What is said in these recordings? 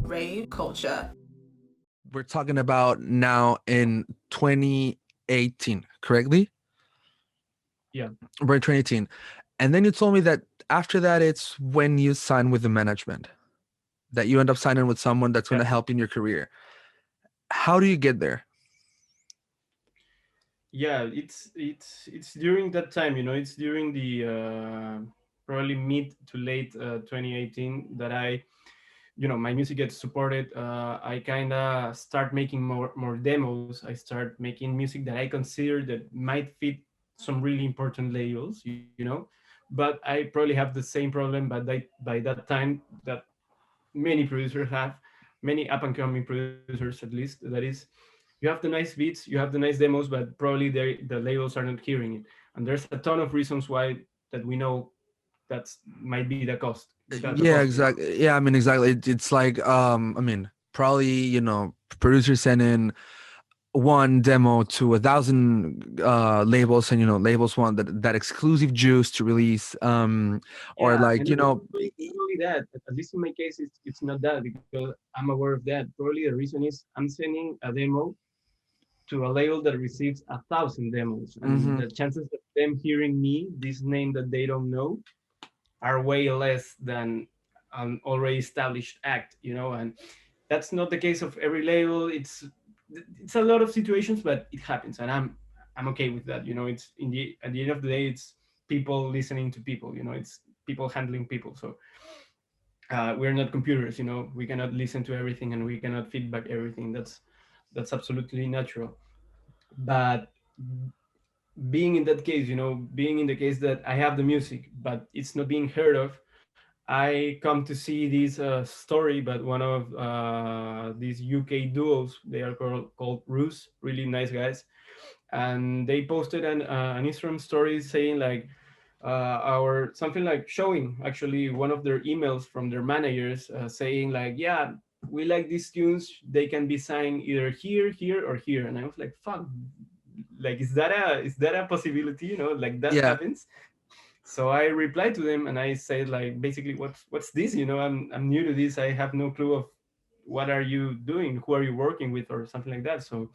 Rave culture. We're talking about now in 2018, correctly? Yeah. We're in 2018. And then you told me that after that, it's when you sign with the management, that you end up signing with someone that's going to help in your career. How do you get there? Yeah, it's during that time, it's during the probably mid to late 2018 that my music gets supported. I kind of start making more demos. I start making music that I consider that might fit some really important labels. But I probably have the same problem, but by that time that many producers have, many up and coming producers at least, that is, you have the nice beats, you have the nice demos, but probably the labels are not hearing it. And there's a ton of reasons why that we know that's might be the cost. The Yeah, cost. exactly. Yeah, I mean, exactly. It's like, I mean, probably, producers send in one demo to 1,000 labels, and labels want that exclusive juice to release, or Yeah, like, and not only that, at least in my case, it's not that, because I'm aware of that. Probably the reason is I'm sending a demo to a label that receives 1,000 demos, and mhm. the chances of them hearing me, this name that they don't know, are way less than an already established act. And that's not the case of every label. It's a lot of situations, but it happens, and I'm okay with that. It's at the end of the day, it's people listening to people. It's people handling people. So we're not computers. We cannot listen to everything, and we cannot feedback everything. That's absolutely natural. But being in that case, being in the case that I have the music, but it's not being heard of, I come to see this story, but one of these UK duos, they are called Ruse, really nice guys, and they posted an Instagram story saying like our something like showing actually one of their emails from their managers saying like, yeah, we like these tunes, they can be signed either here or here. And I was like, fuck, like is that a possibility, like that Yeah. happens. So I replied to them and I said like basically what's this, I'm new to this, I have no clue of what are you doing, who are you working with, or something like that. So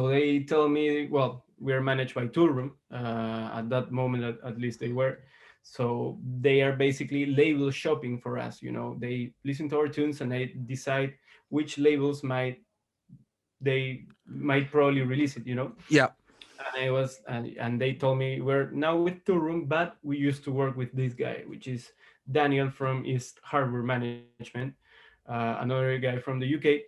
they tell me, well, we're managed by Toolroom. At that moment, at least they were. So they are basically label shopping for us. They listen to our tunes and they decide which labels they might probably release it. Yeah. And I was, and they told me we're now with Toolroom, but we used to work with this guy, which is Daniel from East Harbor Management, another guy from the UK,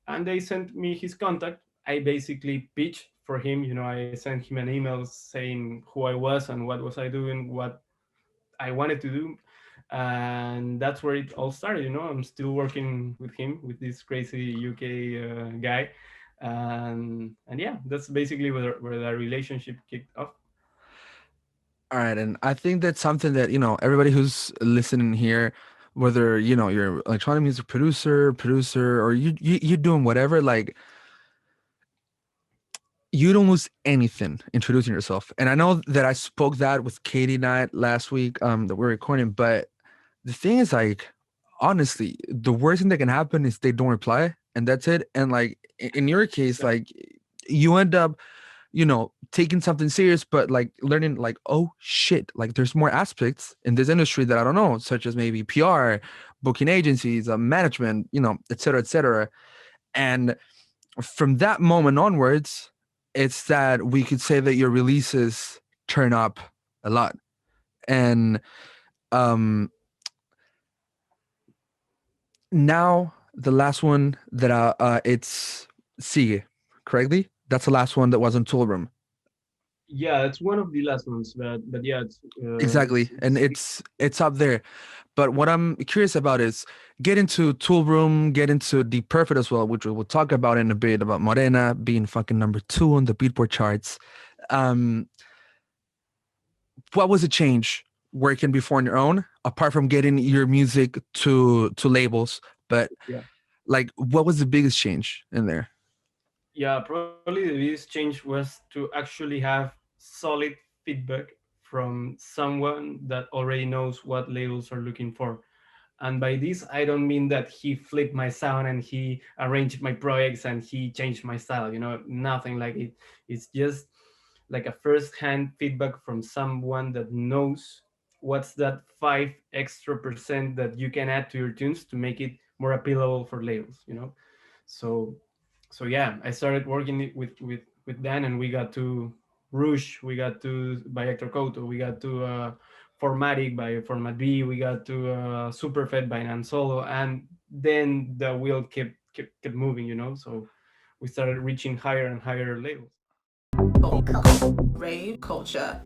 and they sent me his contact. I basically pitched for him. I sent him an email saying who I was and what was I doing, what I wanted to do, and that's where it all started. I'm still working with him, with this crazy UK guy, and yeah, that's basically where the relationship kicked off. All right, and I think that's something that everybody who's listening here, whether you're electronic music producer, or you're doing whatever, like you don't lose anything introducing yourself. And I know that I spoke that with Katie Knight last week, that we're recording, but the thing is, like, honestly, the worst thing that can happen is they don't reply, and that's it. And like in your case, Yeah, like you end up taking something serious, but like learning like, oh shit, like there's more aspects in this industry that I don't know, such as maybe PR, booking agencies, management, et cetera, et cetera. And from that moment onwards, it's that we could say that your releases turn up a lot. And um now the last one that it's Sigue, correctly? That's the last one that was on Toolroom. yeah, it's one of the last ones, but yeah, it's Exactly. And it's up there. But what I'm curious about is get into Toolroom, get into Deep Perfect as well, which we will talk about in a bit, about Morena being fucking number 2 on the Beatport charts. Um, what was the change working before on your own, apart from getting your music to labels? But yeah. like, what was the biggest change in there? Yeah, probably the biggest change was to actually have solid feedback from someone that already knows what labels are looking for. And by this, I don't mean that he flipped my sound and he arranged my projects and he changed my style, you know, nothing like it. It's just like a first-hand feedback from someone that knows what's that 5 extra % that you can add to your tunes to make it more appealable for labels, you know. So yeah, I started working with Dan, and we got to Rouge, we got to by Hector Couto, we got to Formatic by Format B, we got to Superfed by Nan Solo, and then the wheel kept moving, you know. So we started reaching higher and higher labels. Rave culture.